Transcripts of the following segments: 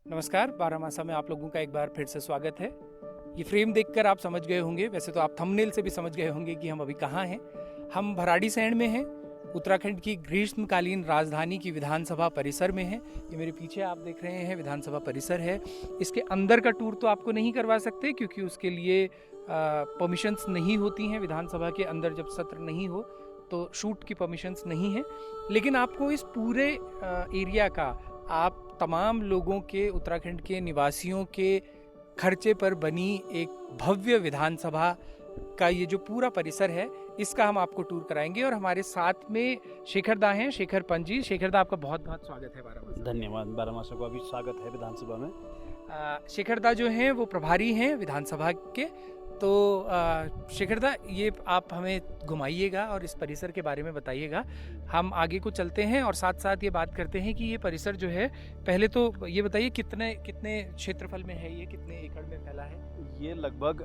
नमस्कार, बारामासा में आप लोगों का एक बार फिर से स्वागत है। ये फ्रेम देखकर आप समझ गए होंगे, वैसे तो आप थंबनेल से भी समझ गए होंगे कि हम अभी कहाँ हैं। हम भराड़ीसैंण में हैं, उत्तराखंड की ग्रीष्मकालीन राजधानी की विधानसभा परिसर में हैं। ये मेरे पीछे आप देख रहे हैं विधानसभा परिसर है। इसके अंदर का टूर तो आपको नहीं करवा सकते क्योंकि उसके लिए परमिशंस नहीं होती हैं। विधानसभा के अंदर जब सत्र नहीं हो तो शूट की परमिशंस नहीं है, लेकिन आपको इस पूरे एरिया का, आप तमाम लोगों के, उत्तराखंड के निवासियों के खर्चे पर बनी एक भव्य विधानसभा का ये जो पूरा परिसर है, इसका हम आपको टूर कराएंगे। और हमारे साथ में शेखर दा हैं, शेखर पंत जी। शेखर दा, आपका बहुत बहुत स्वागत है बारामासा। धन्यवाद, बारामासा को भी स्वागत है विधानसभा में। शेखर दा जो हैं वो प्रभारी हैं विधानसभा के। तो शेखर दा, ये आप हमें घुमाइएगा और इस परिसर के बारे में बताइएगा। हम आगे को चलते हैं और साथ साथ ये बात करते हैं कि ये परिसर जो है, पहले तो ये बताइए कितने क्षेत्रफल में है, ये कितने एकड़ में फैला है? ये लगभग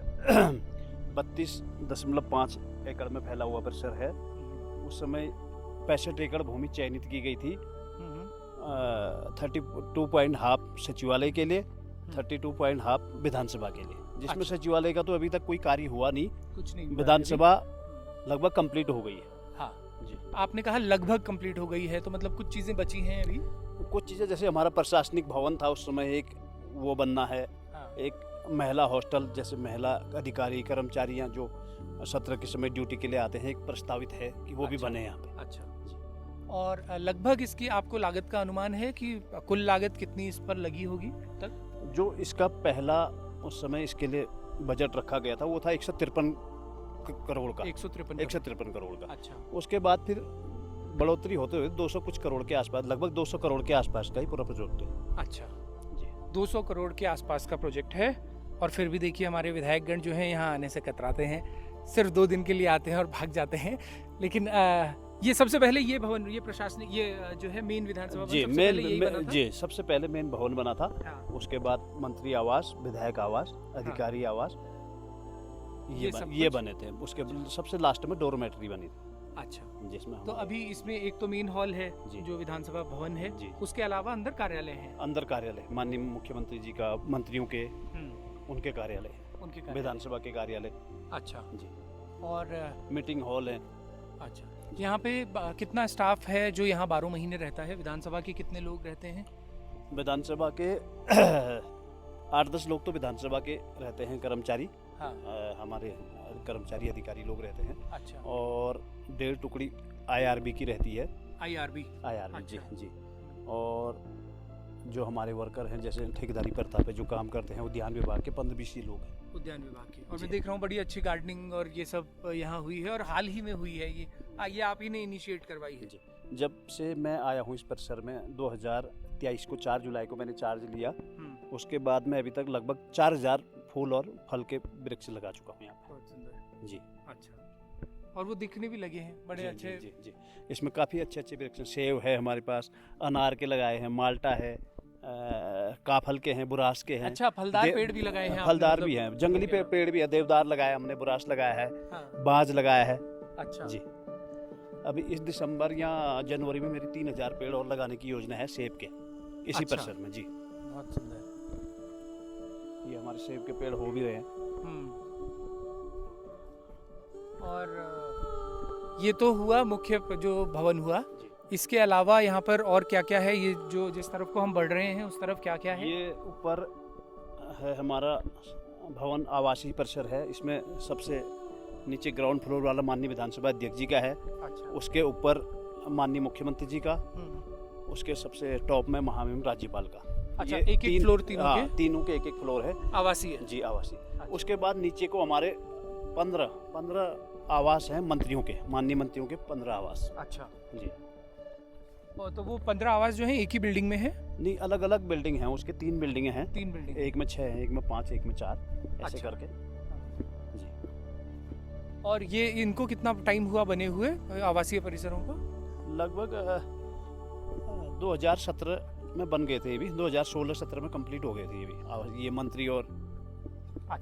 32.5 एकड़ में फैला हुआ परिसर है। उस समय 65 एकड़ भूमि चयनित की गई थी। 32.5 सचिवालय के लिए, 32.5 विधानसभा के लिए, जिसमें अच्छा। सचिवालय का तो अभी तक कोई कार्य हुआ नहीं, कुछ नहीं। विधानसभा लगभग कंप्लीट हो गई है। हाँ जी। आपने कहा लगभग कंप्लीट हो गई है, तो मतलब कुछ चीजें बची हैं अभी? कुछ चीज़ें, जैसे हमारा प्रशासनिक भवन था उस समय, एक वो बनना है। हाँ। एक महिला हॉस्टल, जैसे महिला अधिकारी कर्मचारियां जो सत्र के समय ड्यूटी के लिए आते हैं, एक प्रस्तावित है कि वो भी अच्छा। बने यहाँ पे। अच्छा। और लगभग इसकी आपको लागत का अनुमान है कि कुल लागत कितनी इस पर लगी होगी तक? जो इसका पहला उस समय इसके लिए बजट रखा गया था वो था 153 करोड़ का। 153 करोड़ का। अच्छा। उसके बाद फिर बढ़ोतरी होते हुए 200 कुछ करोड़ के आसपास, लगभग 200 करोड़ के आसपास का ही पूरा प्रोजेक्ट है। अच्छा जी। 200 करोड़ के आसपास का प्रोजेक्ट है। और फिर भी देखिए हमारे विधायकगण जो हैं यहाँ आने से कतराते हैं, सिर्फ 2 दिन के लिए आते हैं और भाग जाते हैं। लेकिन ये सबसे पहले ये भवन, ये प्रशासनिक, ये जो है मेन विधानसभा जी, सबसे पहले मेन भवन बना था। हाँ। उसके बाद मंत्री आवास, विधायक आवास, अधिकारी आवास, ये बने थे। उसके सबसे लास्ट में डोरमेट्री बनी थी। अच्छा। जिसमें तो अभी इसमें एक तो मेन हॉल है जो विधानसभा भवन है, उसके अलावा अंदर कार्यालय है। अंदर कार्यालय माननीय मुख्यमंत्री जी का, मंत्रियों के, उनके कार्यालय, विधानसभा के कार्यालय। अच्छा जी। और मीटिंग हॉल है। अच्छा, यहाँ पे कितना स्टाफ है जो यहाँ 12 महीने रहता है? विधानसभा के कितने लोग रहते हैं? विधानसभा के 8-10 लोग तो विधानसभा के रहते हैं, कर्मचारी। हाँ। हमारे कर्मचारी अधिकारी लोग रहते हैं। अच्छा। और 1.5 टुकड़ी IRB की रहती है। IRB। जी जी। और जो हमारे वर्कर हैं, जैसे ठेकेदारी प्रथा पे जो काम करते हैं, उद्यान विभाग के 15-20 लोग हैं। उद्यान विभाग के। और मैं देख रहा हूँ बड़ी अच्छी गार्डनिंग और ये सब यहाँ हुई है, और हाल ही में हुई है ये आप ही ने इनिशिएट करवाई है? जी। जब से मैं आया हूँ इस परिसर में 2023 को 4 जुलाई को मैंने चार्ज लिया, उसके बाद में अभी तक लगभग 4000 फूल और फल के वृक्ष लगा चुका हूँ यहाँ पे। बहुत सुंदर। जी। अच्छा। और वो दिखने भी लगे हैं बड़े अच्छे। जी, जी, जी। इसमें काफ़ी अच्छे वृक्ष, सेब है हमारे पास, अनार के लगाए हैं, माल्टा है, काफल के हैं, बुरास के हैं। अच्छा, फलदार पेड़ भी लगाए हैं? फलदार भी हैं, जंगली पेड़ भी है, देवदार लगाया हमने, बुरास लगाया है। हाँ। बाज लगाया है। अच्छा जी। अभी इस दिसंबर या जनवरी में मेरी 3000 पेड़ और लगाने की योजना है सेब के, इसी परिसर में। जी, बहुत सुंदर। ये हमारे सेब के पेड़ हो भी रहे हैं। और ये तो हुआ मुख्य जो भवन हुआ। इसके अलावा यहाँ पर और क्या क्या है? ये जो जिस तरफ को हम बढ़ रहे हैं उस तरफ क्या क्या है? ये ऊपर है हमारा भवन आवासीय परिसर है। इसमें सबसे नीचे ग्राउंड फ्लोर वाला माननीय विधानसभा अध्यक्ष जी का है। अच्छा। उसके ऊपर माननीय मुख्यमंत्री जी का, उसके सबसे टॉप में महामहिम राज्यपाल का। अच्छा, ये एक एक फ्लोर तीनों के? तीनों के एक एक फ्लोर है, आवासीय? जी आवासीय। अच्छा। उसके बाद नीचे को हमारे 15 आवास हैं मंत्रियों के, माननीय मंत्रियों के 15 आवास। अच्छा जी। तो वो 15 आवास जो है एक ही बिल्डिंग में है? नहीं, अलग अलग बिल्डिंग हैं उसके, 3 बिल्डिंगें हैं। 3 बिल्डिंग, एक में 6 है, एक में 5, एक में 4, ऐसे अच्छा। करके। जी। और ये इनको कितना टाइम हुआ बने हुए आवासीय परिसरों को? लगभग 2017 में बन गए थे। ये भी 2016-17 में कंप्लीट हो गए थे ये भी, और ये मंत्री और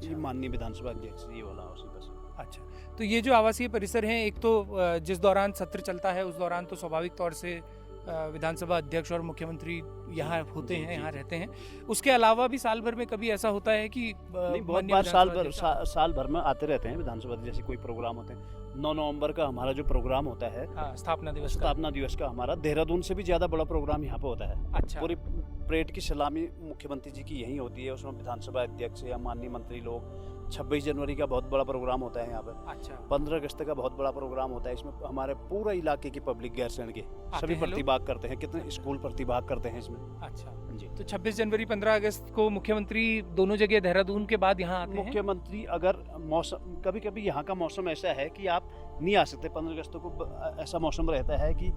ये माननीय विधानसभा अध्यक्ष ये वाला उसी बस। अच्छा, तो ये जो आवासीय परिसर हैं, एक तो जिस दौरान सत्र चलता है उस दौरान तो स्वाभाविक तौर से विधानसभा अध्यक्ष और मुख्यमंत्री यहाँ होते हैं, यहाँ रहते हैं। उसके अलावा भी साल भर में कभी ऐसा होता है कि नहीं, बहुत माननीय बार विधानसभा साल भर में आते रहते हैं विधानसभा, जैसे कोई प्रोग्राम होते हैं। 9 नवंबर का हमारा जो प्रोग्राम होता है, हाँ, स्थापना दिवस का। स्थापना दिवस का हमारा देहरादून से भी ज़्यादा बड़ा प्रोग्राम यहाँ पे होता है। अच्छा। पूरी परेड की सलामी मुख्यमंत्री जी की यहीं होती है, उसमें विधानसभा अध्यक्ष या माननीय मंत्री लोग। 26 जनवरी का बहुत बड़ा प्रोग्राम होता है यहाँ पर। अच्छा। 15 अगस्त का बहुत बड़ा प्रोग्राम होता है। इसमें हमारे पूरा इलाके की पब्लिक गैरसैंण के सभी हैं लोग? प्रतिभाग करते हैं। कितने स्कूल प्रतिभाग करते हैं इसमें। अच्छा जी। तो 26 जनवरी 15 अगस्त को मुख्यमंत्री दोनों जगह देहरादून के बाद यहाँ आते हैं? मुख्यमंत्री अगर मौसम, कभी कभी यहाँ का मौसम ऐसा है कि आप नहीं आ सकते 15 अगस्त को, ऐसा मौसम रहता है कि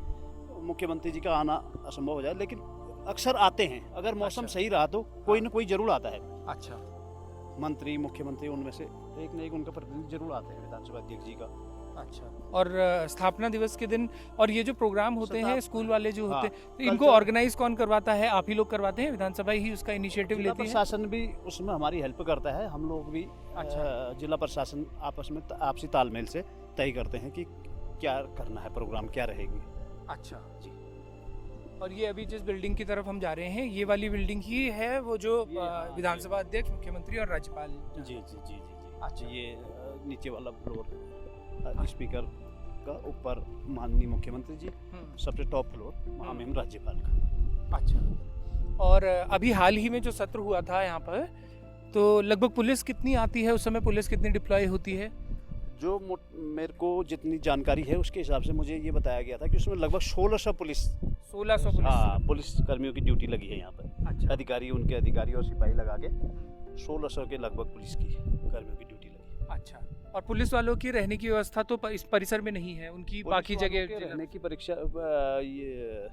मुख्यमंत्री जी का आना असंभव हो जाए, लेकिन अक्सर आते हैं। अगर मौसम अच्छा। सही रहा तो कोई ना कोई जरूर आता है। अच्छा। मंत्री, मुख्यमंत्री, उनमें से एक न एक उनका प्रतिनिधि जरूर आते हैं, विधानसभा अध्यक्ष जी का। अच्छा। और स्थापना दिवस के दिन और ये जो प्रोग्राम होते हैं स्कूल वाले जो होते हाँ, हैं, तो इनको ऑर्गेनाइज कौन करवाता है? आप ही लोग करवाते हैं? विधानसभा ही उसका इनिशिएटिव जिला लेती है? प्रशासन भी उसमें हमारी हेल्प करता है। हम लोग भी जिला प्रशासन आपस में आपसी तालमेल से तय करते हैं कि क्या करना है, प्रोग्राम क्या रहेगी। अच्छा जी। और ये अभी जिस बिल्डिंग की तरफ हम जा रहे हैं, ये वाली बिल्डिंग ही है वो जो विधानसभा अध्यक्ष, मुख्यमंत्री और राज्यपाल? जी जी जी जी जी। अच्छा। ये नीचे वाला फ्लोर स्पीकर का, ऊपर माननीय मुख्यमंत्री जी, सबसे टॉप फ्लोर महामहिम राज्यपाल का। अच्छा। और अभी हाल ही में जो सत्र हुआ था यहाँ पर, तो लगभग पुलिस कितनी आती है उस समय? पुलिस कितनी डिप्लॉय होती है? जो मेरे को जितनी जानकारी है उसके हिसाब से मुझे ये बताया गया था कि उसमें लगभग 1600 पुलिस 1600 पुलिस? हाँ, पुलिस कर्मियों की ड्यूटी लगी है यहाँ पर। अच्छा। अधिकारी, उनके अधिकारी और सिपाही लगा के 1600 के लगभग पुलिस की कर्मियों की ड्यूटी लगी। अच्छा। और पुलिस वालों की रहने की व्यवस्था तो इस परिसर में नहीं है, उनकी बाकी जगह रहने की परीक्षा ये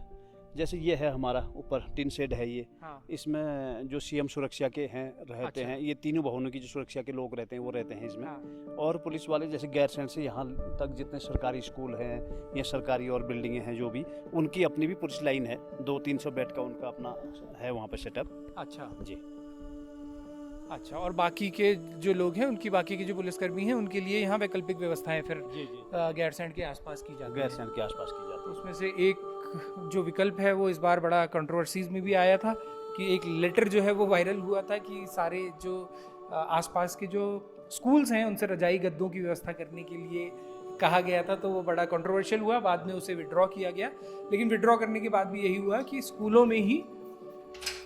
जैसे ये है हमारा ऊपर टिन शेड है ये। हाँ। इसमें जो सीएम सुरक्षा के हैं रहते अच्छा। हैं, ये तीनों भवनों की जो सुरक्षा के लोग रहते हैं वो रहते हैं इसमें। हाँ। और पुलिस वाले जैसे गैरसैंण से यहाँ तक जितने सरकारी स्कूल हैं या सरकारी और बिल्डिंगें हैं जो भी, उनकी अपनी भी पुलिस लाइन है। 200-300 बेड का उनका अपना है वहाँ पे सेटअप। अच्छा जी। अच्छा। और बाकी के जो लोग हैं, उनकी बाकी के जो पुलिसकर्मी हैं, उनके लिए यहाँ वैकल्पिक व्यवस्थाएं फिर जी जी गैरसैंण के आसपास की जाती है? गैरसैंण के आसपास की जाती तो उसमें से एक जो विकल्प है वो इस बार बड़ा कंट्रोवर्सीज में भी आया था कि एक लेटर जो है वो वायरल हुआ था कि सारे जो आसपास के जो स्कूल्स हैं उनसे रजाई गद्दों की व्यवस्था करने के लिए कहा गया था। तो वो बड़ा कंट्रोवर्शियल हुआ, बाद में उसे विड्रॉ किया गया। लेकिन विड्रॉ करने के बाद भी यही हुआ कि स्कूलों में ही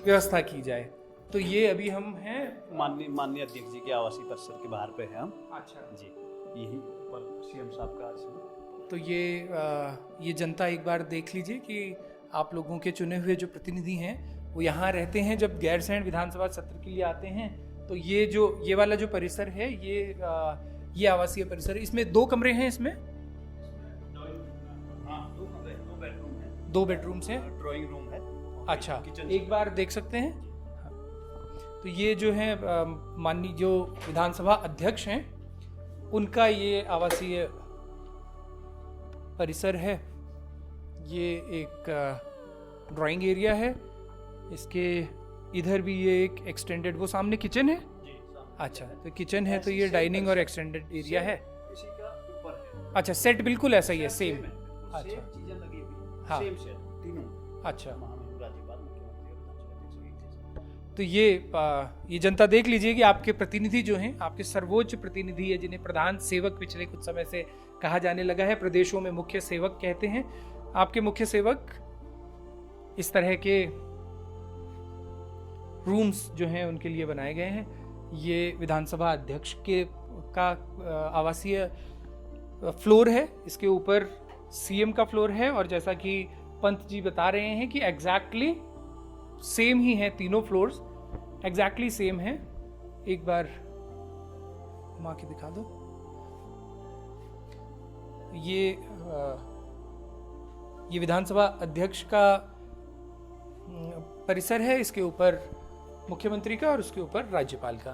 व्यवस्था की जाए। तो ये अभी हम हैं माननीय अध्यक्ष जी के आवासीय परिसर के बाहर पे हैं हम। अच्छा जी। यही ऊपर सीएम साहब का इसमें। तो ये जनता एक बार देख लीजिए कि आप लोगों के चुने हुए जो प्रतिनिधि हैं वो यहाँ रहते हैं। जब गैरसैंण विधानसभा सत्र के लिए आते हैं तो ये वाला जो परिसर है ये आवासीय परिसर है। इसमें 2 कमरे हैं। इसमें 2 बेडरूम्स हैं, ड्राइंग रूम है। अच्छा, एक बार देख सकते हैं। तो ये जो है माननीय जो विधानसभा अध्यक्ष हैं उनका ये आवासीय परिसर है। ये एक ड्राइंग एरिया है। इसके इधर भी ये एक एक्सटेंडेड, वो सामने किचन है। अच्छा, तो किचन है तो ये डाइनिंग और एक्सटेंडेड एरिया है। इसी का ऊपर है। अच्छा, सेट बिल्कुल ऐसा ही है, सेम। अच्छा। सेम चीजें लगी हुई। हाँ। सेम सेट तीनों। अच्छा। महामहिम राज्यपाल, मुख्यमंत्री और विधानसभा अध्यक्ष। तो ये जनता देख लीजिए कि आपके प्रतिनिधि जो हैं, आपके सर्वोच्च प्रतिनिधि है, जिन्हें प्रधान सेवक पिछले कुछ समय से कहा जाने लगा है, प्रदेशों में मुख्य सेवक कहते हैं, आपके मुख्य सेवक इस तरह के रूम्स जो हैं उनके लिए बनाए गए हैं। ये विधानसभा अध्यक्ष के का आवासीय फ्लोर है, इसके ऊपर सीएम का फ्लोर है, और जैसा कि पंत जी बता रहे हैं कि एग्जैक्टली सेम ही है, तीनों फ्लोर्स एग्जैक्टली सेम है। एक बार घुमा के दिखा दो। ये विधानसभा अध्यक्ष का परिसर है, इसके ऊपर मुख्यमंत्री का और उसके ऊपर राज्यपाल का।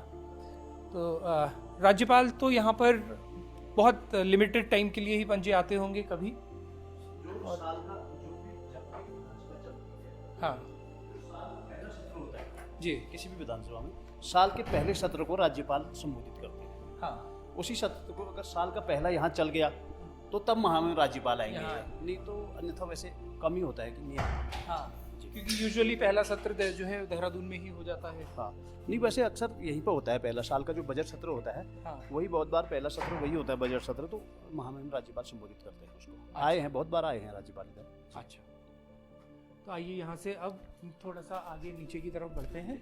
तो राज्यपाल तो यहाँ पर बहुत लिमिटेड टाइम के लिए ही पंजे आते होंगे कभी। हाँ जी, किसी भी विधानसभा में साल के पहले सत्र को राज्यपाल संबोधित करते हैं। हाँ, उसी सत्र को अगर साल का पहला यहाँ चल गया तो तब महामहिम राज्यपाल आएंगे, नहीं तो अन्यथा वैसे कम ही होता है कि नहीं आते। हाँ, क्योंकि यूजुअली पहला सत्र जो है देहरादून में ही हो जाता है। हाँ, नहीं वैसे अक्सर यहीं पर होता है, पहला साल का जो बजट सत्र होता है। हाँ, वही बहुत बार पहला सत्र वही होता है बजट सत्र, तो महामहिम राज्यपाल संबोधित करते हैं उसको। आए हैं, बहुत बार आए हैं राज्यपाल इधर। अच्छा, तो आइए यहाँ से अब थोड़ा सा आगे नीचे की तरफ बढ़ते हैं।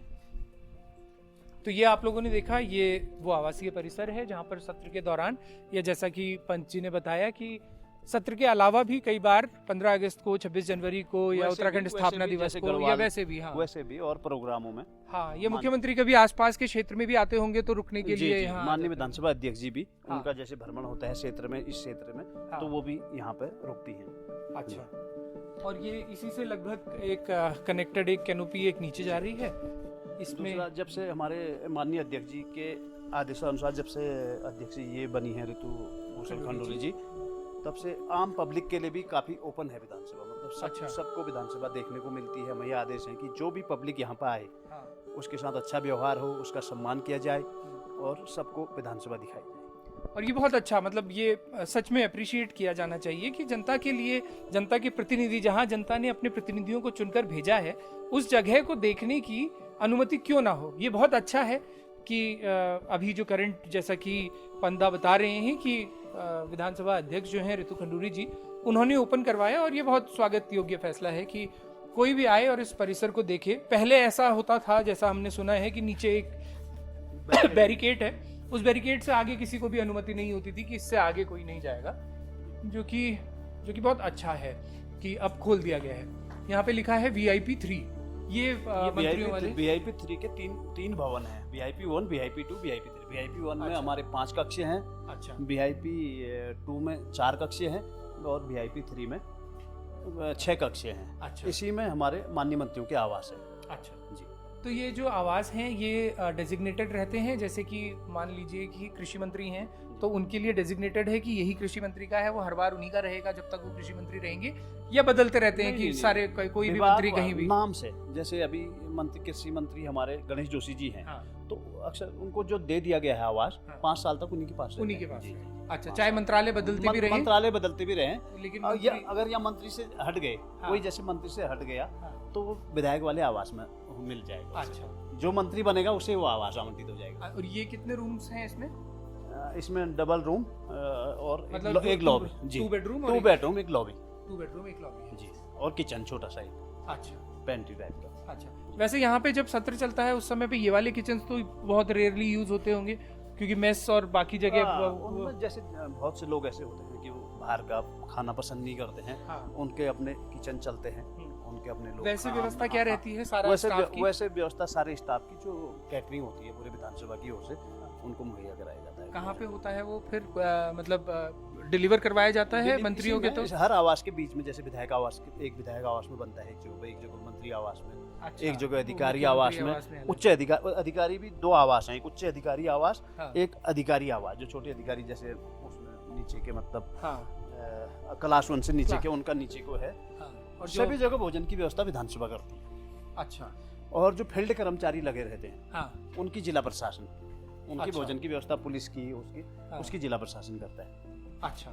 तो ये आप लोगों ने देखा, ये वो आवासीय परिसर है जहाँ पर सत्र के दौरान, या जैसा कि पंत जी ने बताया कि सत्र के अलावा भी कई बार 15 अगस्त को, 26 जनवरी को, या उत्तराखंड स्थापना दिवस को, या वैसे भी, हाँ वैसे भी और प्रोग्रामों में, हाँ, ये मुख्यमंत्री कभी आसपास के क्षेत्र में भी आते होंगे तो रुकने के लिए यहाँ माननीय विधानसभा अध्यक्ष जी भी, उनका जैसे भ्रमण होता है क्षेत्र में, इस क्षेत्र में, तो वो भी यहाँ पे रुकती हैं। अच्छा, और ये इसी से लगभग एक कनेक्टेड एक कैनोपी एक नीचे जा रही है। इसमें जब से हमारे माननीय अध्यक्ष जी के आदेशानुसार, जब से अध्यक्ष ये बनी है ऋतु भूषण खंडूरी जी, तब से आम पब्लिक के लिए भी काफ़ी ओपन है विधानसभा। मतलब सबको विधानसभा देखने को मिलती है। हमारे आदेश है कि जो भी पब्लिक यहाँ पर आए, उसके साथ अच्छा व्यवहार हो, उसका सम्मान किया जाए और सबको विधानसभा दिखाई जाए। और ये बहुत अच्छा, मतलब ये सच में अप्रिशिएट किया जाना चाहिए कि जनता के लिए, जनता के प्रतिनिधि, जहाँ जनता ने अपने प्रतिनिधियों को चुनकर भेजा है, उस जगह को देखने की अनुमति क्यों ना हो। ये बहुत अच्छा है कि अभी जो करंट, जैसा कि पंदा बता रहे हैं कि विधानसभा अध्यक्ष जो हैं ऋतु खंडूरी जी, उन्होंने ओपन करवाया, और ये बहुत स्वागत योग्य फैसला है कि कोई भी आए और इस परिसर को देखे। पहले ऐसा होता था, जैसा हमने सुना है, कि नीचे एक बैरिकेड है, उस बैरिकेड से आगे किसी को भी अनुमति नहीं होती थी कि इससे आगे कोई नहीं जाएगा, जो कि बहुत अच्छा है कि अब खोल दिया गया है। यहाँ पे लिखा है VIP 3, ये मंत्रियों वाले। VIP 3 के तीन भवन हैं, VIP 1, VIP 2, VIP 3। VIP 1 में हमारे 5 कक्ष हैं। अच्छा, VIP 2 में 4 कक्ष हैं और VIP 3 में 6 कक्ष हैं। अच्छा, इसी में हमारे माननीय मंत्रियों के आवास है। अच्छा जी, तो ये जो आवास हैं ये डेजिग्नेटेड रहते हैं, जैसे कि मान लीजिए कि कृषि मंत्री हैं तो उनके लिए डेजिग्नेटेड है कि यही कृषि मंत्री का है, वो हर बार उन्हीं का रहेगा जब तक वो कृषि मंत्री रहेंगे, या बदलते रहते हैं कि सारे कोई भी मंत्री कहीं भी नाम से। जैसे अभी कृषि मंत्री हमारे गणेश जोशी जी हैं, तो अक्सर उनको जो दे दिया गया है आवास, 5 साल तक उन्हीं के पास अच्छा, चाहे मंत्रालय बदलते भी रहे, लेकिन अगर यह मंत्री से हट गए, कोई जैसे मंत्री से हट गया, तो वो विधायक वाले आवास में मिल जाएगा। अच्छा, जो मंत्री बनेगा उसे वो आवास आवंटित हो जाएगा। और ये कितने रूम्स हैं इसमें? इसमें डबल रूम और मतलब एक लॉबी जी, 2 बेडरूम, 2 बेडरूम एक लॉबी, 2 बेडरूम एक लॉबी जी, और किचन छोटा सा एक। अच्छा, पेंट्री टाइप का। अच्छा, वैसे यहाँ पे जब सत्र चलता है उस समय पे ये वाले किचन तो बहुत रेयरली यूज होते होंगे, क्योंकि मेस और बाकी जगह जैसे बहुत से लोग ऐसे होते हैं कि वो बाहर का खाना पसंद नहीं करते हैं। उनके अपने किचन चलते हैं, उनके अपने लोग। वैसे व्यवस्था क्या रहती है सारा स्टाफ की? वैसे व्यवस्था सारे स्टाफ की जो कैटरिंग होती है पूरे विधानसभा की ओर से, उनको मुहैया कराया जाता है। कहाँ पे होता है वो फिर? मतलब डिलीवर करवाया जाता है मंत्रियों के? तो हर आवास के बीच में, जैसे विधायक आवास, एक विधायक आवास में बनता है, एक जगह मंत्री आवास में, एक जगह अधिकारी आवास में, उच्च अधिकारी भी 2 आवास हैं, एक उच्च अधिकारी आवास, एक अधिकारी आवास, जो छोटे अधिकारी जैसे उसमें नीचे के, मतलब क्लास 1 से नीचे के, उनका नीचे को है। और सभी जगह भोजन की व्यवस्था विधानसभा करती है। अच्छा, और जो फील्ड कर्मचारी लगे रहते हैं, उनकी जिला प्रशासन, उनकी भोजन की व्यवस्था पुलिस की, उसकी जिला प्रशासन करता है। अच्छा,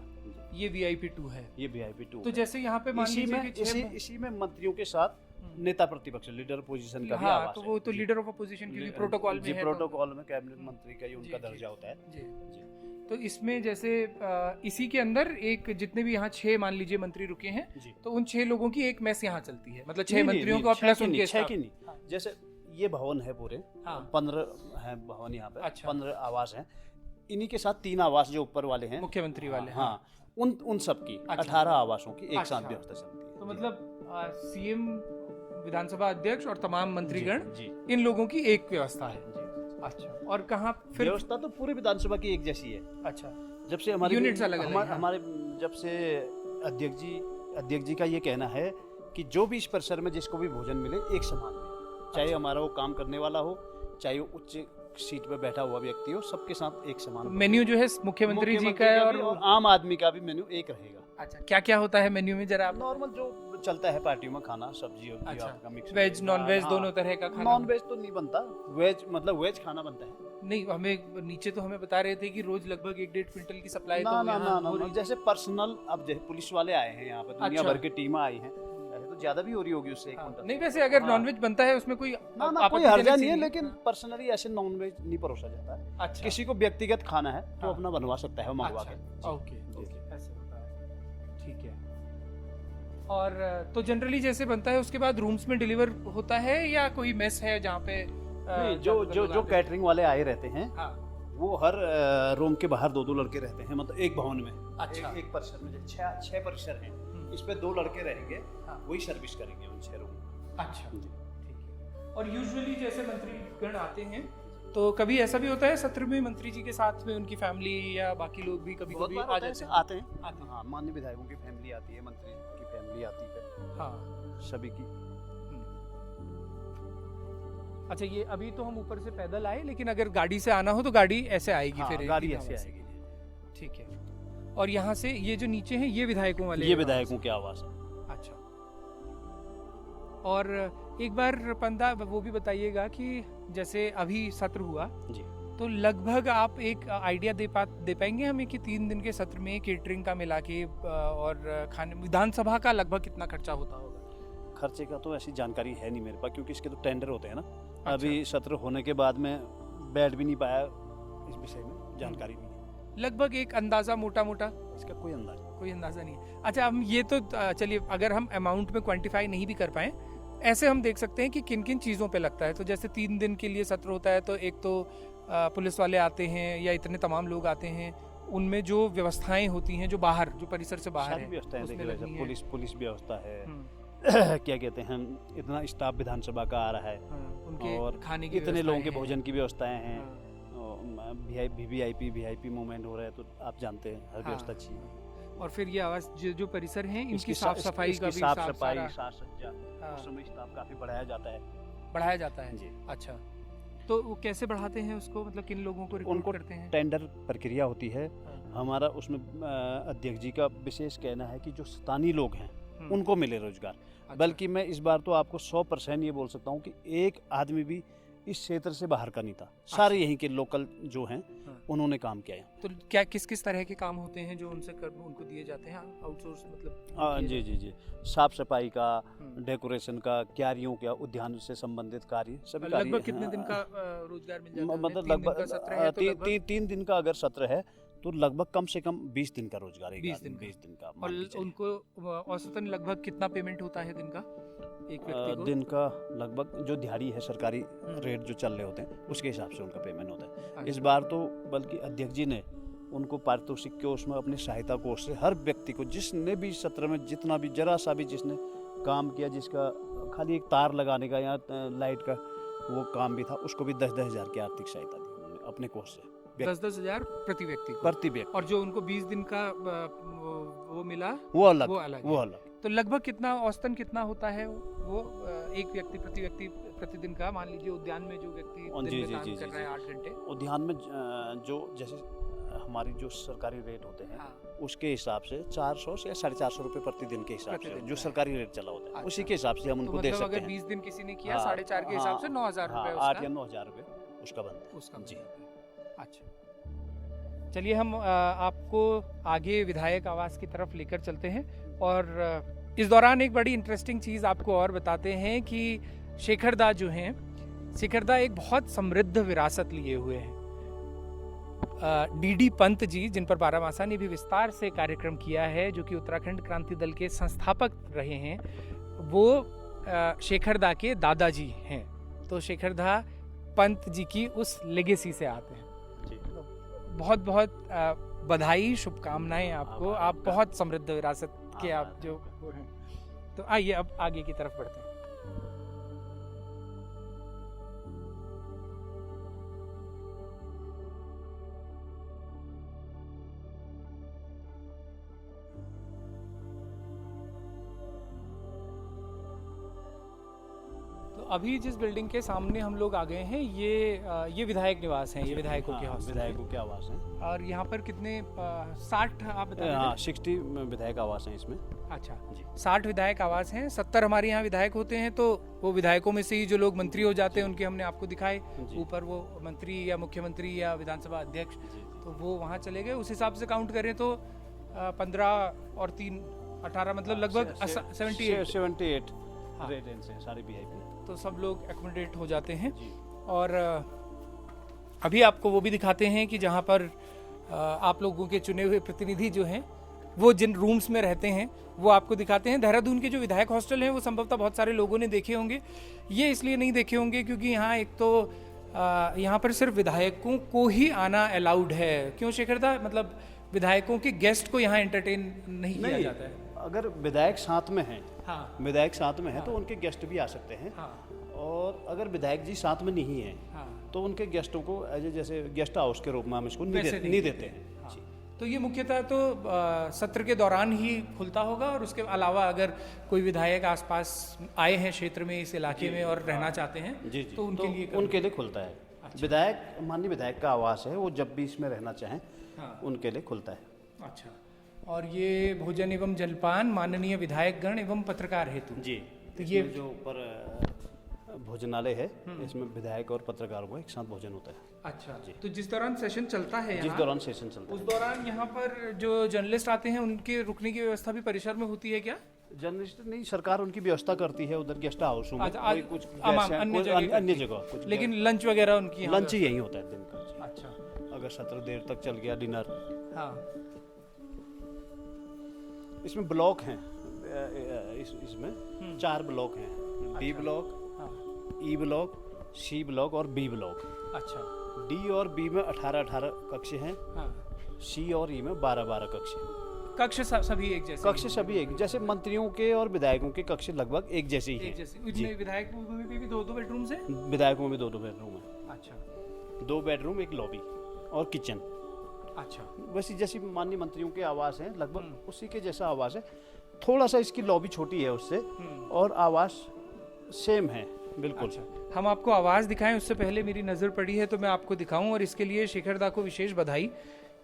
ये VIP 2 है। ये VIP 2। तो जैसे यहाँ पे मान लीजिए इसी में मंत्रियों के साथ नेता प्रतिपक्ष, लीडर पोजीशन का भी आवास तो वो तो लीडर ऑफ अपोजिशन की भी प्रोटोकॉल में है, प्रोटोकॉल में कैबिनेट मंत्री का ही उनका दर्जा होता है जी। तो इसमें जैसे इसी के अंदर एक जितने भी यहाँ 6 मान लीजिए मंत्री रुके हैं, जी। तो उन 6 लोगों की एक मेस यहाँ चलती है, मतलब 6 नहीं, मंत्रियों नहीं, को छह प्लस की नहीं, उनके छह स्टाफ। की नहीं। हाँ। जैसे ये भवन है पूरे, हाँ। 15 है भवन यहाँ पे, अच्छा। 15 आवास हैं। इन्हीं के साथ 3 आवास जो ऊपर वाले हैं, मुख्यमंत्री वाले, हाँ, उन सब की अच्छा। 18 आवासों की एक साथ अच्छा। व्यवस्था चलती है। तो मतलब सीएम, विधानसभा अध्यक्ष और तमाम मंत्रीगण, जी, इन लोगों की एक व्यवस्था है। जी। अच्छा, और कहाँ फिर? व्यवस्था तो पूरी विधानसभा की एक जैसी है। अच्छा, जब से हमारे यूनिट्स अलग-अलग हैं, हाँ। हमारे जब से अध्यक्ष जी का ये कहना है कि जो भी इस परिसर में जिसको भी भोजन मिले एक समान मिले, चाहे हमारा वो काम करने वाला हो, चाहे वो उच्च सीट पे बैठा हुआ व्यक्ति हो, सबके साथ एक समान। तो मेन्यू जो है मुख्यमंत्री जी का है भी और आम आदमी का भी मेन्यू एक रहेगा। अच्छा, क्या क्या होता है मेन्यू में जरा आप? नॉर्मल जो चलता है पार्टियों में खाना, सब्जी वब्जी अच्छा, आपका मिक्स, वेज नॉन वेज दोनों तरह का खाना? नॉन वेज तो नहीं बनता, वेज मतलब वेज खाना बनता है। नहीं, हमें नीचे तो हमें बता रहे थे कि रोज लगभग 1-1.5 क्विंटल की सप्लाई ना तो ना यहाँ ना हो ना, रही है। जैसे पर्सनल, अब जैसे पुलिस वाले आए हैं यहाँ पे, दुनिया अच्छा। भर की टीम आई हैं, ऐसे तो ज्यादा भी हो रही होगी उससे एक हाँ, क्विंटल। नहीं वैसे अगर हाँ। नॉनवेज बनता है उसमें कोई ना ना, कोई हर्जा नहीं है, लेकिन पर्सनली ऐसे नॉन वेज नहीं परोसा जाता है। अच्छा, किसी को व्यक्तिगत खाना है तो हाँ। अपना बनवा सकता है, वो मंगवा अच्छा, के। ओके ओके, ऐसे होता है, ठीक है। और तो जनरली जैसे बनता है उसके बाद रूम्स में डिलीवर होता है या कोई मेस है जहाँ पे नहीं, जो जब जो लोग जो आते हैं? कैटरिंग वाले आए रहते हैं, हाँ, वो हर रूम के बाहर 2-2 लड़के रहते हैं, मतलब एक भवन में। अच्छा। एक परिसर में जैसे 6 परिसर हैं, इस पे 2 लड़के रहेंगे, हाँ। वही सर्विस करेंगे उन 6 रूम। अच्छा, ठीक है। और यूजुअली जैसे मंत्रीगण आते हैं तो कभी ऐसा भी होता है सत्र में मंत्री जी के साथ में उनकी फैमिली या बाकी लोग भी कभी बहुत कभी बार आ आते जाते हैं? आते हैं। हाँ, माननीय विधायकों की फैमिली आती है, मंत्री की फैमिली आती है, हाँ। सभी की। अच्छा, ये अभी तो हम ऊपर से पैदल आए, लेकिन अगर गाड़ी से आना हो तो गाड़ी ऐसे आएगी, हाँ, फिर गाड़ी एक ही ऐसे नाव से। आएगी। ठीक है। और यहाँ से ये जो नीचे हैं ये विधायकों वाले ये विधायकों के आवास है। अच्छा। और एक बार पंदा वो भी बताइएगा कि जैसे अभी सत्र हुआ जी। तो लगभग आप एक आइडिया दे पाएंगे हमें कि 3 दिन के सत्र में केटरिंग का मिला के और खाने, विधानसभा का लगभग कितना खर्चा होता होगा? खर्चे का तो ऐसी जानकारी है नहीं मेरे पास, क्योंकि इसके तो टेंडर होते हैं ना। अच्छा। अभी सत्र होने के बाद में बैठ भी नहीं पाया, इस विषय में जानकारी नहीं है। लगभग एक अंदाजा मोटा मोटा? इसका कोई अंदाजा नहीं है। अच्छा, हम ये तो चलिए, अगर हम अमाउंट में क्वांटिफाई नहीं भी कर पाए, ऐसे हम देख सकते हैं कि किन किन चीज़ों पे लगता है। तो जैसे 3 दिन के लिए सत्र होता है तो एक तो पुलिस वाले आते हैं या इतने तमाम लोग आते हैं, उनमें जो व्यवस्थाएं होती हैं जो बाहर, जो परिसर से बाहर सारी है, व्यवस्थाएं उसमें देखिए, लगनी है। पुलिस व्यवस्था है, हम्म, क्या कहते हैं, इतना स्टाफ विधानसभा का आ रहा है, हाँ, उनके और खाने की इतने लोगों के व्यवस्थाएं भोजन की व्यवस्थाएं हैं। हाँ, वीआईपी मूवमेंट हो रहा है, तो आप जानते हैं हर हाँ। व्यवस्था चाहिए। और फिर ये आवास जो परिसर हैं इनकी इसकी साफ सफाई का भी साफ सफाई, सारा साफ सज्जा, हाँ, उस समय स्टाफ काफी बढ़ाया जाता है बढ़ाया जाता है। जी। अच्छा, तो वो कैसे बढ़ाते हैं उसको, मतलब किन लोगों को रिक्रूट उनको करते हैं? टेंडर प्रक्रिया होती है हाँ, हमारा, उसमें अध्यक्ष जी का विशेष कहना है कि जो स्थानीय लोग हैं हम्म, उनको मिले रोजगार। अच्छा, बल्कि मैं इस बार तो आपको 100% ये बोल सकता हूँ कि एक आदमी भी इस क्षेत्र से बाहर का नहीं था, सारे यहीं के लोकल जो हैं हाँ। उन्होंने काम किया है। तो क्या किस किस तरह के काम होते हैं जो उनको दिए जाते हैं आउटसोर्स, मतलब जी जी जी, साफ सफाई का, हम्म। डेकोरेशन का, क्यारियों का, उद्यान से संबंधित कार्य, सभी कार्य। लगभग कितने दिन का रोजगार मिल जाता है? मतलब 3 दिन का सत्र है तो लगभग 3 दिन का अगर सत्र है तो लगभग कम से कम 20 दिन का रोजगार है। 20 दिन का। 20 दिन का और मान के चलिए। उनको औसतन लगभग कितना पेमेंट होता है दिन का एक व्यक्ति को? दिन का लगभग जो दिहाड़ी है, सरकारी रेट जो चल रहे होते हैं उसके हिसाब से उनका पेमेंट होता है। अच्छा। इस बार तो बल्कि अध्यक्ष जी ने उनको पारितोषिक के उसमें अपनी सहायता कोष से हर व्यक्ति को, जिसने भी सत्र में जितना भी जरा सा भी जिसने काम किया, जिसका खाली एक तार लगाने का या लाइट का वो काम भी था, उसको भी 10-10 हज़ार की आर्थिक सहायता दी उन्होंने अपने कोष से। 10-10 हज़ार प्रति व्यक्ति को? प्रति व्यक्ति। और जो उनको 20 दिन का वो मिला वो अलग वो अलग। तो लगभग कितना औसतन कितना होता है वो एक व्यक्ति प्रति प्रतिदिन का? मान लीजिए उद्यान में जो व्यक्ति दिन में काम कर रहा है 8 घंटे, उद्यान में जो जैसे हमारी जो सरकारी रेट होते हैं, हाँ, उसके हिसाब से 400 से 450 रुपए प्रतिदिन के हिसाब से प्रतिदिन जो का। सरकारी रेट चला होता है, अच्छा। उसी के हिसाब से हम तो उनको दे मतलब सकते अगर हैं। 20 दिन किसी ने किया, हाँ, 4.5 के हिसाब से 9,000 रुपए 8 या 9,000 रुपए उसका बनता है। उसका जी। अच्छा, चलिए हम आपको आगे विधायक आवास की तरफ लेकर चलते हैं और इस दौरान एक बड़ी इंटरेस्टिंग चीज़ आपको और बताते हैं कि शेखरदा जो हैं, शेखरदा एक बहुत समृद्ध विरासत लिए हुए हैं। डीडी पंत जी, जिन पर बारामासा ने भी विस्तार से कार्यक्रम किया है, जो कि उत्तराखंड क्रांति दल के संस्थापक रहे हैं, वो शेखरदा के दादाजी हैं। तो शेखरदा पंत जी की उस लेगेसी से आते हैं। बहुत बहुत बधाई, शुभकामनाएं आपको। आप बहुत समृद्ध विरासत के आप जो वो हैं। तो आइए अब आगे की तरफ बढ़ते हैं। अभी जिस बिल्डिंग के सामने हम लोग आ गए हैं, ये विधायक निवास हैं, ये विधायकों के हॉस्टल, विधायकों के आवास हैं। और यहाँ पर कितने 60 आप बता रहे थे? हाँ, 60 विधायक आवास हैं इसमें। अच्छा जी, 60 विधायक आवास हैं। 70 हमारे यहाँ विधायक होते हैं, तो वो विधायकों में से ही जो लोग मंत्री हो जाते हैं, उनके हमने आपको दिखाए ऊपर, वो मंत्री या मुख्यमंत्री या विधानसभा अध्यक्ष, तो वो वहाँ चले गए। उस हिसाब से काउंट करें तो 15 और 3 18, मतलब लगभग 78 रेजिडेंस हैं सारे वीआईपी। तो सब लोग एकोमोडेट हो जाते हैं। और अभी आपको वो भी दिखाते हैं कि जहाँ पर आप लोगों के चुने हुए प्रतिनिधि जो हैं, वो जिन रूम्स में रहते हैं, वो आपको दिखाते हैं। देहरादून के जो विधायक हॉस्टल हैं, वो संभवतः बहुत सारे लोगों ने देखे होंगे। ये इसलिए नहीं देखे होंगे क्योंकि यहाँ एक तो यहाँ पर सिर्फ विधायकों को ही आना अलाउड है। क्यों शेखरदा, मतलब विधायकों के गेस्ट को यहाँ एंटरटेन नहीं किया जाता है? अगर विधायक साथ में हैं, हाँ, विधायक साथ में हैं, तो उनके गेस्ट भी आ सकते हैं। हाँ, और अगर विधायक जी साथ में नहीं हैं, हाँ, तो उनके गेस्टों को जैसे गेस्ट हाउस के रूप में हम इसको नहीं देते हैं। हाँ। तो ये मुख्यतः तो सत्र के दौरान ही खुलता होगा, और उसके अलावा अगर कोई विधायक आसपास आए हैं क्षेत्र में, इस इलाके में, और रहना चाहते हैं, जी, तो उनके लिए खुलता है। अच्छा। विधायक, माननीय विधायक का आवास है, वो जब भी इसमें रहना चाहें, हाँ, उनके लिए खुलता है। अच्छा। और ये भोजन एवं जलपान माननीय विधायक गण एवं पत्रकार हेतु जी। तो ये जो ऊपर भोजनालय है, इसमें विधायक और पत्रकारों को एक साथ भोजन होता है। अच्छा जी। तो जिस दौरान सेशन चलता है, जिस दौरान सेशन चलता उस दौरान यहाँ पर जो जर्नलिस्ट आते हैं, उनके रुकने की व्यवस्था भी परिसर में होती है क्या? जर्नलिस्ट नहीं, सरकार उनकी व्यवस्था करती है उधर गेस्ट हाउस में, कुछ अन्य जगह, लेकिन लंच वगैरह उनकी लंच ही यही होता है दिन का। अच्छा। अगर सत्र देर तक चल गया, डिनर। हाँ। इसमें ब्लॉक हैं, इसमें 4 ब्लॉक हैं। D block, E block, C block और बी ब्लॉक। अच्छा। डी और बी में 18 कक्ष हैं। हाँ। सी और ई में 12 कक्ष हैं। कक्ष सभी एक जैसे? कक्ष सभी एक जैसे, मंत्रियों के और विधायकों के कक्ष लगभग एक जैसे ही हैं। इसमें विधायकों में भी 2-2 बेडरूम हैं? विधायकों में 2-2 बेडरूम हैं। अच्छा। 2 बेडरूम, एक लॉबी और किचन। अच्छा। वैसे जैसी माननीय मंत्रियों के आवास हैं, लगभग उसी के जैसा आवास है। थोड़ा सा इसकी लॉबी छोटी है उससे, और आवास सेम है बिल्कुल। अच्छा। हम आपको आवास दिखाएं उससे पहले मेरी नज़र पड़ी है, तो मैं आपको दिखाऊं, और इसके लिए शेखरदा को विशेष बधाई,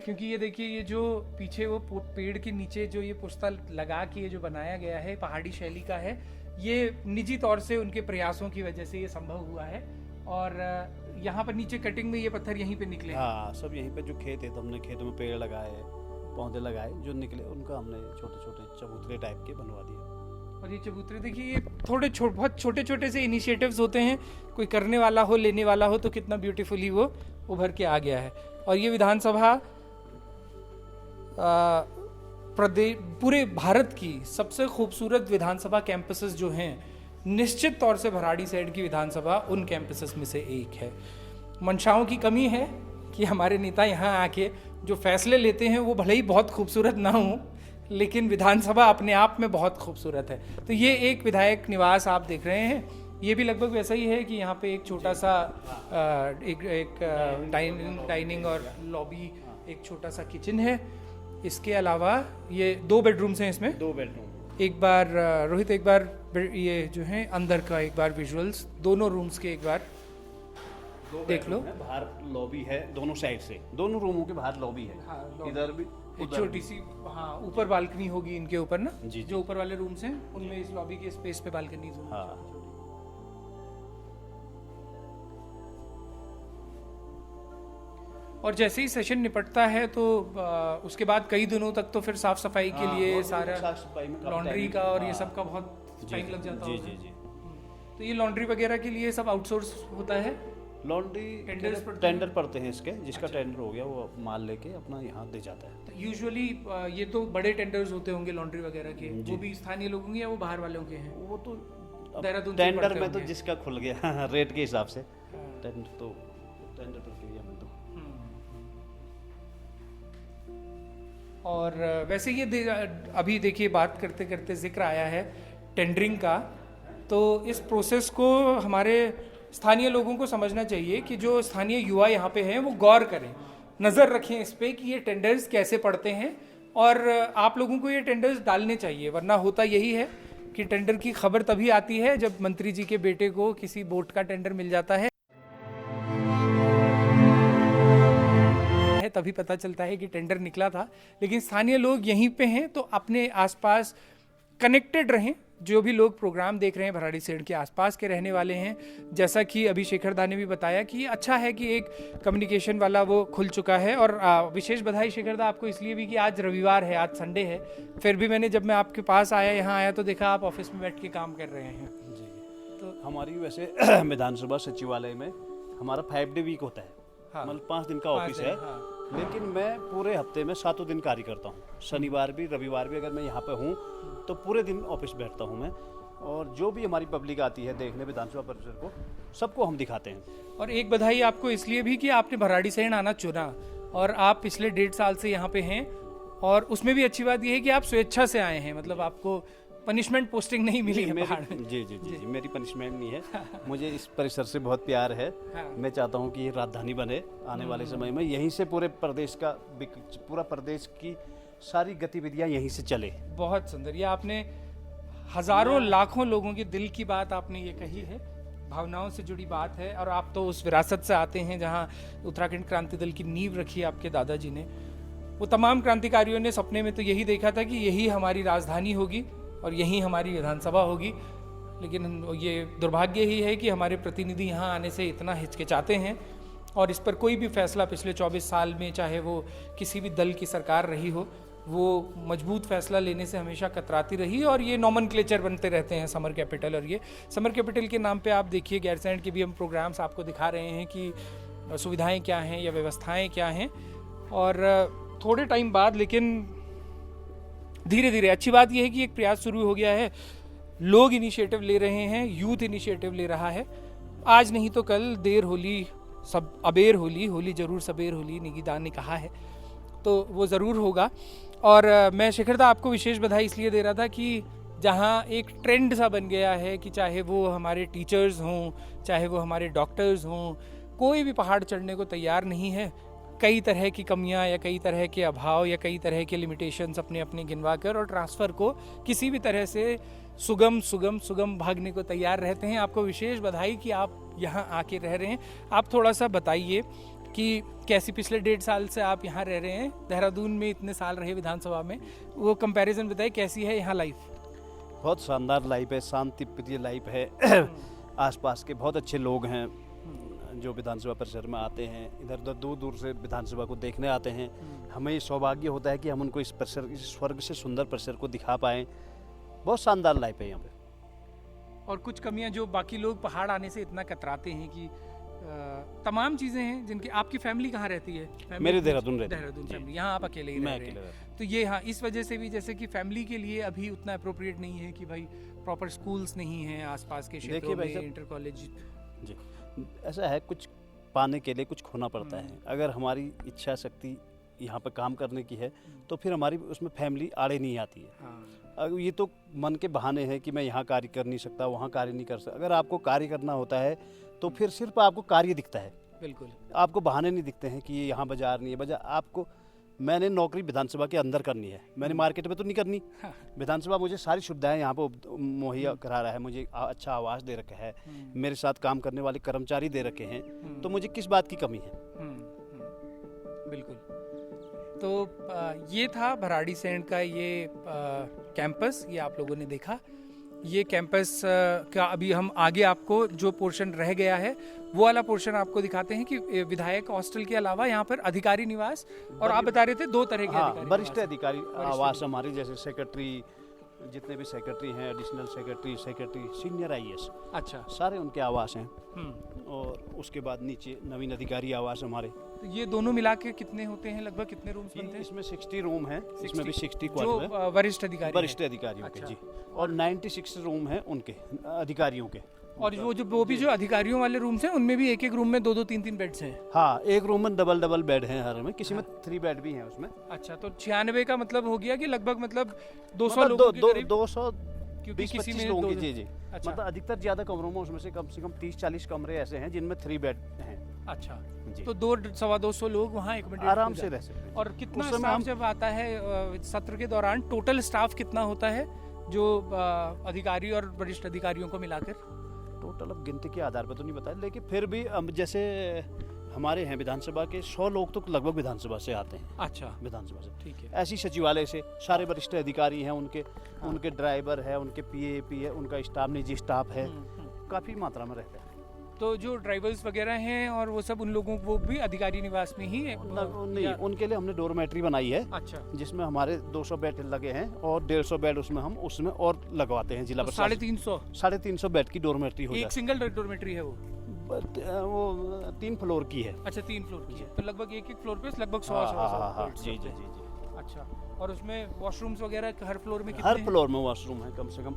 क्योंकि ये देखिए, ये जो पीछे वो पेड़ के नीचे जो ये पुस्ता लगा के ये जो बनाया गया है, पहाड़ी शैली का है। ये निजी तौर से उनके प्रयासों की वजह से ये संभव हुआ है। और यहाँ पर नीचे कटिंग में ये पत्थर यहीं पे निकले। हाँ, सब यहीं पे जो खेत है, तो हमने खेतों में पेड़ लगाए, पौधे लगाए, जो निकले उनका हमने छोटे छोटे चबूतरे टाइप के बनवा दिए। और ये चबूतरे देखिए, ये बहुत छोटे छोटे से इनिशिएटिव्स होते हैं, कोई करने वाला हो, लेने वाला हो, तो कितना ब्यूटीफुली वो उभर के आ गया है। और ये विधानसभा प्रदेश, पूरे भारत की सबसे खूबसूरत विधानसभा कैंपसेस जो हैं, निश्चित तौर से भराड़ी साइड की विधानसभा उन कैंपसेस में से एक है। मंशाओं की कमी है कि हमारे नेता यहाँ आके जो फैसले लेते हैं, वो भले ही बहुत खूबसूरत ना हो, लेकिन विधानसभा अपने आप में बहुत खूबसूरत है। तो ये एक विधायक निवास आप देख रहे हैं, ये भी लगभग वैसा ही है कि यहाँ पे एक छोटा सा एक डाइनिंग और लॉबी, एक छोटा सा किचन है। इसके अलावा ये 2 बेडरूम्स हैं इसमें। 2 बेडरूम। एक बार रोहित, एक बार ये जो है अंदर का एक बार विजुअल्स दोनों रूम्स के एक बार देख लो। बाहर लॉबी है दोनों साइड से, दोनों रूमों के बाहर लॉबी है। हाँ, इधर भी एक छोटी सी, हाँ, ऊपर बालकनी होगी इनके ऊपर ना, जी, जो ऊपर वाले रूम्स हैं उनमें इस लॉबी के स्पेस पे बालकनी होगी। हाँ। और जैसे ही सेशन निपटता है, तो उसके बाद कई दिनों तक तो फिर साफ सफाई के लिए सारा लॉन्ड्री का और ये सब का बहुत टाइम लग जाता है। जी। तो ये लॉन्ड्री वगैरह के लिए सब आउटसोर्स होता है? लॉन्ड्री टेंडर पड़ते हैं इसके, जिसका टेंडर हो गया वो माल लेके अपना यहाँ दे जाता है। यूजुअली ये तो बड़े टेंडर्स होते होंगे लॉन्ड्री वगैरह के, वो भी स्थानीय लोगों के या वो बाहर वालों के हैं? वो तो देहरादून से टेंडर पड़ते में तो होंगे। जिसका खुल गया रेट के हिसाब से टेंडर प्रक्रिया में तो। और वैसे ये अभी देखिए बात करते करते जिक्र आया है टेंडरिंग का, तो इस प्रोसेस को हमारे स्थानीय लोगों को समझना चाहिए कि जो स्थानीय युवा यहाँ पे हैं वो गौर करें, नज़र रखें इस पे कि ये टेंडर्स कैसे पड़ते हैं, और आप लोगों को ये टेंडर्स डालने चाहिए। वरना होता यही है कि टेंडर की खबर तभी आती है जब मंत्री जी के बेटे को किसी बोट का टेंडर मिल जाता है, तभी पता चलता है कि टेंडर निकला था। लेकिन स्थानीय लोग यहीं पे हैं तो अपने आसपास कनेक्टेड रहें। जो भी लोग प्रोग्राम देख रहे हैं भराड़ीसेण के आसपास के रहने वाले हैं, जैसा कि अभी शेखर दा ने भी बताया कि अच्छा है कि एक कम्युनिकेशन वाला वो खुल चुका है। और विशेष बधाई शेखर दा आपको इसलिए भी कि आज रविवार है, आज संडे है, फिर भी मैंने जब मैं आपके पास आया, यहाँ आया तो देखा आप ऑफिस में बैठ के काम कर रहे हैं। जी, तो हमारी वैसे विधानसभा सचिवालय में हमारा 5 डे वीक होता है, हाँ, मतलब 5 दिन का ऑफिस है। हाँ। लेकिन मैं पूरे हफ्ते में 7 दिन कार्य करता हूँ, शनिवार भी रविवार भी अगर मैं यहाँ पे हूँ तो पूरे दिन ऑफिस बैठता हूँ मैं। और जो भी हमारी पब्लिक आती है देखने विधानसभा परिसर को, सबको हम दिखाते हैं। और एक बधाई आपको इसलिए भी कि आपने भराड़ीसेण आना चुना, और आप पिछले 1.5 साल से यहाँ पे हैं, और उसमें भी अच्छी बात यह है कि आप स्वेच्छा से आए हैं, मतलब आपको पनिशमेंट पोस्टिंग नहीं मिली है पहाड़ में। जी जी जी जी, मेरी पनिशमेंट नहीं है, मुझे इस परिसर से बहुत प्यार है। हाँ। मैं चाहता हूँ कि ये राजधानी बने आने वाले समय में, यहीं से पूरे प्रदेश का पूरा प्रदेश की सारी गतिविधियाँ यहीं से चले। बहुत सुंदर, ये आपने हजारों लाखों लोगों के दिल की बात आपने ये कही है, भावनाओं से जुड़ी बात है। और आप तो उस विरासत से आते हैं जहाँ उत्तराखंड क्रांति दल की नींव रखी आपके दादाजी ने। वो तमाम क्रांतिकारियों ने सपने में तो यही देखा था कि यही हमारी राजधानी होगी और यही हमारी विधानसभा होगी। लेकिन ये दुर्भाग्य ही है कि हमारे प्रतिनिधि यहाँ आने से इतना हिचकिचाते हैं, और इस पर कोई भी फैसला पिछले 24 साल में, चाहे वो किसी भी दल की सरकार रही हो, वो मजबूत फैसला लेने से हमेशा कतराती रही। और ये नॉमनक्लेचर बनते रहते हैं समर कैपिटल, और ये समर कैपिटल के नाम पे आप देखिए गैरसैंण के भी हम प्रोग्राम्स आपको दिखा रहे हैं कि सुविधाएं क्या हैं या व्यवस्थाएं क्या हैं। और थोड़े टाइम बाद, लेकिन धीरे धीरे अच्छी बात यह है कि एक प्रयास शुरू हो गया है, लोग इनिशिएटिव ले रहे हैं, यूथ इनिशिएटिव ले रहा है। आज नहीं तो कल, देर होली सब अबेर होली, होली जरूर सबेर होली, निगिदान ने कहा है, तो वो ज़रूर होगा। और मैं शेखर दा आपको विशेष बधाई इसलिए दे रहा था कि जहाँ एक ट्रेंड सा बन गया है कि चाहे वो हमारे टीचर्स हों, चाहे वो हमारे डॉक्टर्स हों, कोई भी पहाड़ चढ़ने को तैयार नहीं है। कई तरह की कमियां या कई तरह के अभाव या कई तरह के लिमिटेशंस अपने अपने गिनवा कर और ट्रांसफ़र को किसी भी तरह से सुगम भागने को तैयार रहते हैं। आपको विशेष बधाई कि आप यहाँ आके रह रहे हैं। आप थोड़ा सा बताइए कि कैसी पिछले 1.5 साल से आप यहाँ रह रहे हैं, देहरादून में इतने साल रहे विधानसभा में, वो कंपैरिजन बताइए कैसी है यहाँ लाइफ? बहुत शानदार लाइफ है, शांति प्रिय लाइफ है। आसपास के बहुत अच्छे लोग हैं जो विधानसभा परिसर में आते हैं, इधर उधर दूर दूर से विधानसभा को देखने आते हैं। हमें ये सौभाग्य होता है कि हम उनको इस परिसर, इस स्वर्ग से सुंदर परिसर को दिखा पाएँ। बहुत शानदार लाइफ है यहाँ पे। और कुछ कमियां जो बाकी लोग पहाड़ आने से इतना कतराते हैं कि तमाम चीज़ें हैं जिनकी, आपकी फैमिली कहाँ रहती है? मेरे देहरादून रहती है। देहरादून फैमिली, यहाँ आप अकेले ही रह रहे हैं। तो ये हाँ, इस वजह से भी जैसे कि फैमिली के लिए अभी उतना अप्रोप्रिएट नहीं है कि भाई प्रॉपर स्कूल्स नहीं हैं आसपास के क्षेत्रों में, इंटर कॉलेज। जी, ऐसा है, कुछ पाने के लिए कुछ खोना पड़ता है। अगर हमारी इच्छा शक्ति यहाँ पर काम करने की है तो फिर हमारी उसमें फैमिली आड़े नहीं आती है। हाँ। ये तो मन के बहाने हैं कि मैं यहाँ कार्य कर नहीं सकता, वहाँ कार्य नहीं कर सकता। अगर आपको कार्य करना होता है तो फिर सिर्फ आपको कार्य दिखता है, बिल्कुल आपको बहाने नहीं दिखते हैं कि ये यहाँ बाजार नहीं है। बाजार आपको, मैंने नौकरी विधानसभा के अंदर करनी है, मैंने मार्केट में तो नहीं करनी। हाँ। विधानसभा मुझे सारी सुविधाएं यहाँ पर मुहैया करा रहा है, मुझे अच्छा आवास दे रखा है, मेरे साथ काम करने वाले कर्मचारी दे रखे हैं, तो मुझे किस बात की कमी है? बिल्कुल। तो ये था भराड़ीसेण का ये कैंपस, ये आप लोगों ने देखा। ये कैंपस का अभी हम आगे आपको जो पोर्शन रह गया है वो वाला पोर्शन आपको दिखाते हैं कि विधायक हॉस्टल के अलावा यहाँ पर अधिकारी निवास, और आप बता रहे थे 2 तरह के अधिकारी वरिष्ठ अधिकारी आवास हमारे, जैसे सेक्रेटरी, जितने भी सेक्रेटरी हैं, एडिशनल सेक्रेटरी, सीनियर आईएएस, अच्छा। सारे उनके आवास हैं। हम्म। और उसके बाद नीचे नवीन अधिकारी आवास हमारे। तो ये दोनों मिला के कितने होते हैं, लगभग कितने रूम्स बनते हैं? इसमें 60 रूम हैं, इसमें भी 60 जो क्वार्टर है वरिष्ठ अधिकारी वरिष्ठ अधिकारियों के। अच्छा। जी। और 96 रूम हैं उनके अधिकारियों के। हैं। और वो भी जो अधिकारियों वाले रूम्स हैं उनमें भी एक एक रूम में 2-2 3-3 बेड्स हैं। हाँ, एक रूम में डबल बेड हैं हर में, किसी में 3 बेड भी हैं उसमें। अच्छा, तो 96 का मतलब हो गया कि लगभग मतलब 200 मतलब लोगों के करीब, 200 क्योंकि किसी 20-25 में लोगों की। 200 जी जी। अच्छा। मतलब अधिकतर ज्यादा कमरों में उसमें से कम 30-40 कमरे ऐसे हैं जिनमें 3 बेड हैं। अच्छा, जी। तो 200-225 लोग वहाँ एकोमोडेट आराम से रह सकते हैं। और कितना उस समय स्टाफ हम- जब आता है सत्र के दौरान, टोटल स्टाफ कितना होता है जो अधिकारी और वरिष्ठ अधिकारियों को मिलाकर? टोटल अब गिनती के आधार पर तो नहीं बताया, लेकिन फिर भी जैसे हमारे हैं विधानसभा के 100 लोग तो लगभग विधानसभा से आते हैं। अच्छा, विधानसभा से ठीक है। ऐसी सचिवालय से सारे वरिष्ठ अधिकारी हैं उनके, उनके ड्राइवर है, उनके पीए है, उनका स्टाफ, निजी स्टाफ है, काफी मात्रा में रहते हैं। तो जो ड्राइवर्स वगैरह हैं और वो सब, उन लोगों को भी अधिकारी निवास में ही है? नहीं, उनके लिए हमने डोरमेट्री बनाई है, अच्छा, जिसमें हमारे 200 बेड लगे हैं और 150 बेड उसमें और लगवाते हैं जिला तो प्रशासन। 350 350 बेड की डोरमेट्री हो एक जाती सिंगल डॉर्मेट्री है वो? है। वो 3 फ्लोर की है। अच्छा, 3 फ्लोर की है, तो लगभग एक फ्लोर पे लगभग 100 हाँ, जी जी जी जी। अच्छा, और उसमें वॉशरूम्स वगैरह हर फ्लोर में हर कितने हैं? फ्लोर में वॉशरूम है, कम से कम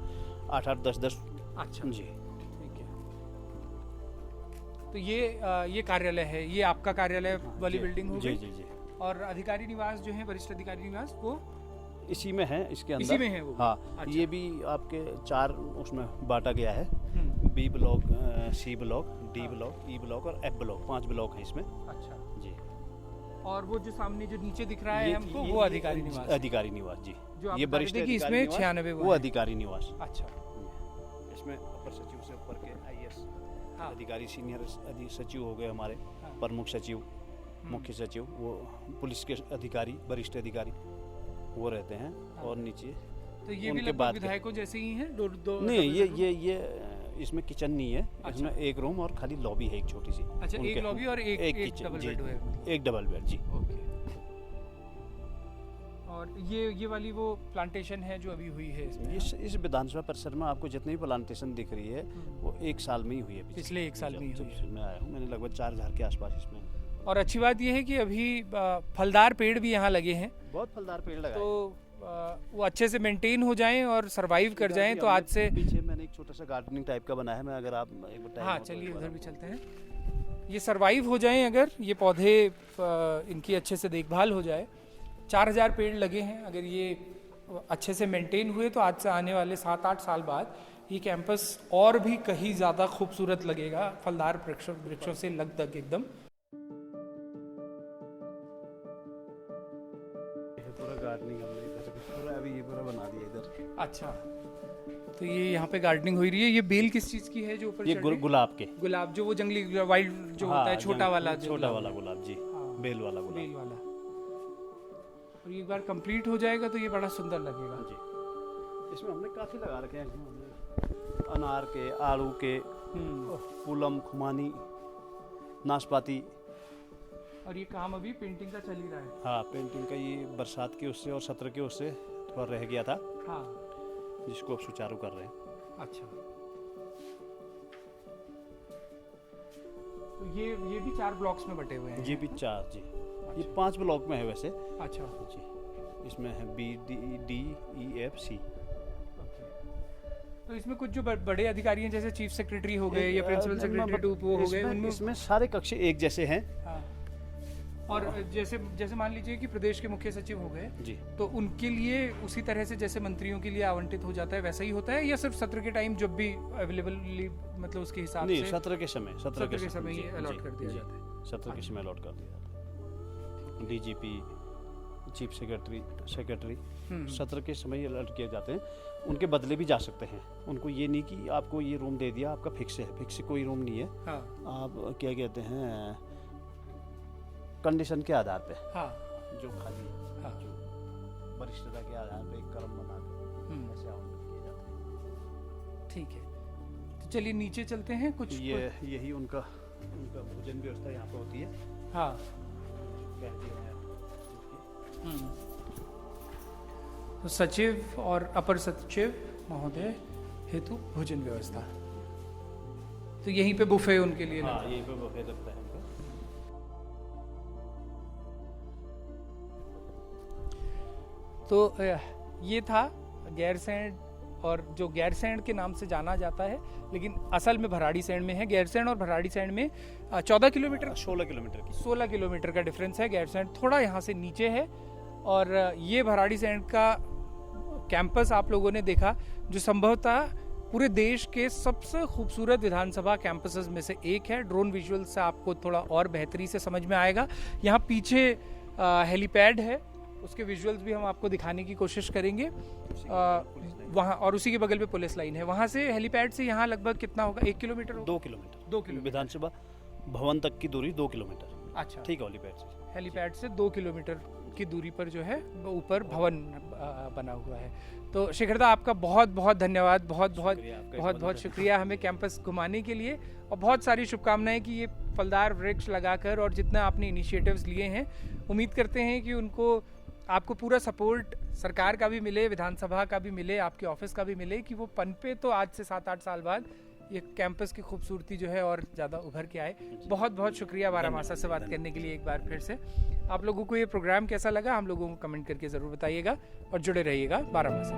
8-8 10-10। अच्छा जी। ठीक है। तो ये कार्यालय है, ये आपका कार्यालय वाली जी, बिल्डिंग हो जी गई? जी जी। और अधिकारी निवास जो है, वरिष्ठ अधिकारी निवास, वो इसी में है, इसके अंदर इसी में है वो? हाँ। अच्छा। ये भी आपके 4 उसमें बांटा गया है। Hmm, B block, C block, D block, E block और एफ ब्लॉक, 5 ब्लॉक है इसमें। अच्छा। जी। और वो जो सामने जो नीचे दिख रहा है हमको, वो अधिकारी निवास? अधिकारी निवास जी। जो आप ये बता रहे वरिष्ठ थे कि अधिकारी इसमें निवास, 96 वो अधिकारी निवास। अच्छा, इसमें अपर सचिव से ऊपर के आईएएस हाँ। अधिकारी, सीनियर सचिव हो गए हमारे, हाँ। प्रमुख सचिव, मुख्य सचिव, वो पुलिस के अधिकारी, वरिष्ठ अधिकारी वो रहते हैं। हाँ। और नीचे तो ये भी उनके लगभग बाद के- विधायकों जैसे ही हैं? दो नहीं, डबल ये इसमें किचन नहीं है। अच्छा। इसमें एक रूम और खाली लॉबी है, एक छोटी सी। अच्छा, एक लॉबी और एक किचन, डबल जी, बेड है मतलब। एक डबल बेड जी। ओके। और ये वाली वो प्लांटेशन है जो अभी हुई है इसमें? इस विधानसभा परिसर में आपको जितनी भी प्लांटेशन दिख रही है वो 1 साल में ही हुई है। पिछले 1 साल में ही जब हुई से मैं आया हूँ, मैंने लगभग 4000 के आसपास इसमें। और अच्छी बात यह है कि अभी फलदार पेड़ भी यहाँ लगे हैं, बहुत फलदार पेड़ लगाए। तो वो अच्छे से मेंटेन हो जाएं और सरवाइव कर जाएं, तो आज से। पीछे मैंने एक छोटा सा गार्डनिंग टाइप का बनाया है, मैं अगर आप एक बार टाइम हाँ, हो तो चलिए एक बार उधर भी आप- चलते हैं। ये सरवाइव हो जाएं, अगर ये पौधे इनकी अच्छे से देखभाल हो जाए। 4000 पेड़ लगे हैं, अगर ये अच्छे से मेंटेन हुए तो आज से आने वाले 7-8 साल बाद ये कैंपस और भी कहीं ज़्यादा खूबसूरत लगेगा, फलदार वृक्षों से लगभग एकदम। ये पूरा गार्डनिंग हमने इधर पूरा अभी ये पूरा बना दिया इधर। अच्छा, तो ये यहाँ पे गार्डनिंग हो रही है। ये बेल किस चीज़ की है जो ऊपर ये चढ़ रही है? गुलाब के। गुलाब, जो वो जंगली वाइल्ड जो होता है, छोटा वाला जो छोटा गुलाब वाला है। गुलाब जी, हाँ, बेल वाला गुलाब बेल वाला। और ये एक बार कंप्लीट हो जाएगा तो ये बड़ा सुंदर लगेगा जी। इसमें हमने काफ़ी लगा रखे हैं। इसमें हमने अनार के, आड़ू के, पूलम, खुमानी, नाशपाती। और ये काम अभी पेंटिंग का चल ही रहा है? हाँ, पेंटिंग का ये बरसात की उससे और सत्र के उससे थोड़ा रह गया था, हाँ, जिसको अब सुचारू कर रहे हैं। अच्छा। तो ये भी 4 ब्लॉक्स में बटे हुए हैं? ये भी 4 जी। ये 5 ब्लॉक में है वैसे अच्छा जी। इसमें है B, D, E, F, C। तो इसमें कुछ जो बड़े अधिकारी हैं, जैसे चीफ सेक्रेटरी हो गए या प्रिंसिपल सेक्रेटरी टू वो हो गए, उनमें इसमें सारे कक्ष एक जैसे हैं। हाँ। और जैसे मान लीजिए कि प्रदेश के मुख्य सचिव हो गए, जी। तो उनके लिए उसी तरह से जैसे मंत्रियों के लिए आवंटित हो जाता है वैसा ही होता है, या सिर्फ सत्र के टाइम जब भी अवेलेबल, मतलब उसके हिसाब नहीं, से सत्र के समय सत्र के समय जी, ही अलॉट जी, कर दिया जी। जाता है? सत्र के समय अलॉट कर दिया जाता है। डीजीपी, चीफ सेक्रेटरी सत्र के समय अलर्ट किए जाते हैं। उनके बदले भी जा सकते हैं। उनको ये नहीं कि आपको ये रूम दे दिया, आपका फिक्स है, फिक्स कोई रूम नहीं है। हाँ, आप क्या कहते हैं, कंडीशन के आधार पे हाँ, जो खाली, हाँ। जो वरिष्ठता के आधार पे एक क्रम बना के ऐसे आवंटित किए जाते हैं। ठीक है। तो चलिए नीचे चलते हैं। कुछ यही उनका भोजन व्यवस्था यहाँ पे होती है। हाँ, कहते हैं तो तो सचिव और अपर सचिव महोदय हेतु भोजन व्यवस्था, तो यहीं पे बुफे उनके लिए हाँ, यहीं पे बुफे लगता है उनका। तो ये था गैरसैंण, और जो गैरसैंण के नाम से जाना जाता है लेकिन असल में भराड़ीसैंण में है। गैरसैंण और भराड़ीसैंण में 14 किलोमीटर 16 किलोमीटर की 16 किलोमीटर का डिफरेंस है। गैरसैंण थोड़ा यहाँ से नीचे है, और ये भराड़ीसैंण का कैंपस आप लोगों ने देखा, जो संभवतः पूरे देश के सबसे खूबसूरत विधानसभा कैंपसेस में से एक है। ड्रोन विजुअल से आपको थोड़ा और बेहतरी से समझ में आएगा। यहाँ पीछे हेलीपैड है, उसके विजुअल्स भी हम आपको दिखाने की कोशिश करेंगे। वहाँ और उसी के बगल में पुलिस लाइन है। वहाँ से हेलीपैड से यहाँ लगभग कितना होगा, 1 किलोमीटर होगा? 2 किलोमीटर 2 किलोमीटर विधानसभा भवन तक की दूरी 2 किलोमीटर। अच्छा, ठीक है, हेलीपैड से हेलीपैड से 2 किलोमीटर की दूरी पर जो है वो ऊपर भवन बना हुआ है। तो शिखरदा, आपका बहुत बहुत धन्यवाद, बहुत बहुत बहुत बहुत शुक्रिया हमें कैंपस घुमाने के लिए, और बहुत सारी शुभकामनाएं कि ये फलदार वृक्ष लगाकर और जितना आपने इनिशिएटिव्स लिए हैं, उम्मीद करते हैं कि उनको आपको पूरा सपोर्ट सरकार का भी मिले, विधानसभा का भी मिले, आपके ऑफिस का भी मिले, कि वो पनपे तो आज से 7-8 साल बाद ये कैंपस की खूबसूरती जो है और ज़्यादा उभर के आए। बहुत बहुत शुक्रिया बारामासा से बात करने के लिए एक बार फिर से। आप लोगों को ये प्रोग्राम कैसा लगा हम लोगों को कमेंट करके ज़रूर बताइएगा, और जुड़े रहिएगा बारामासा।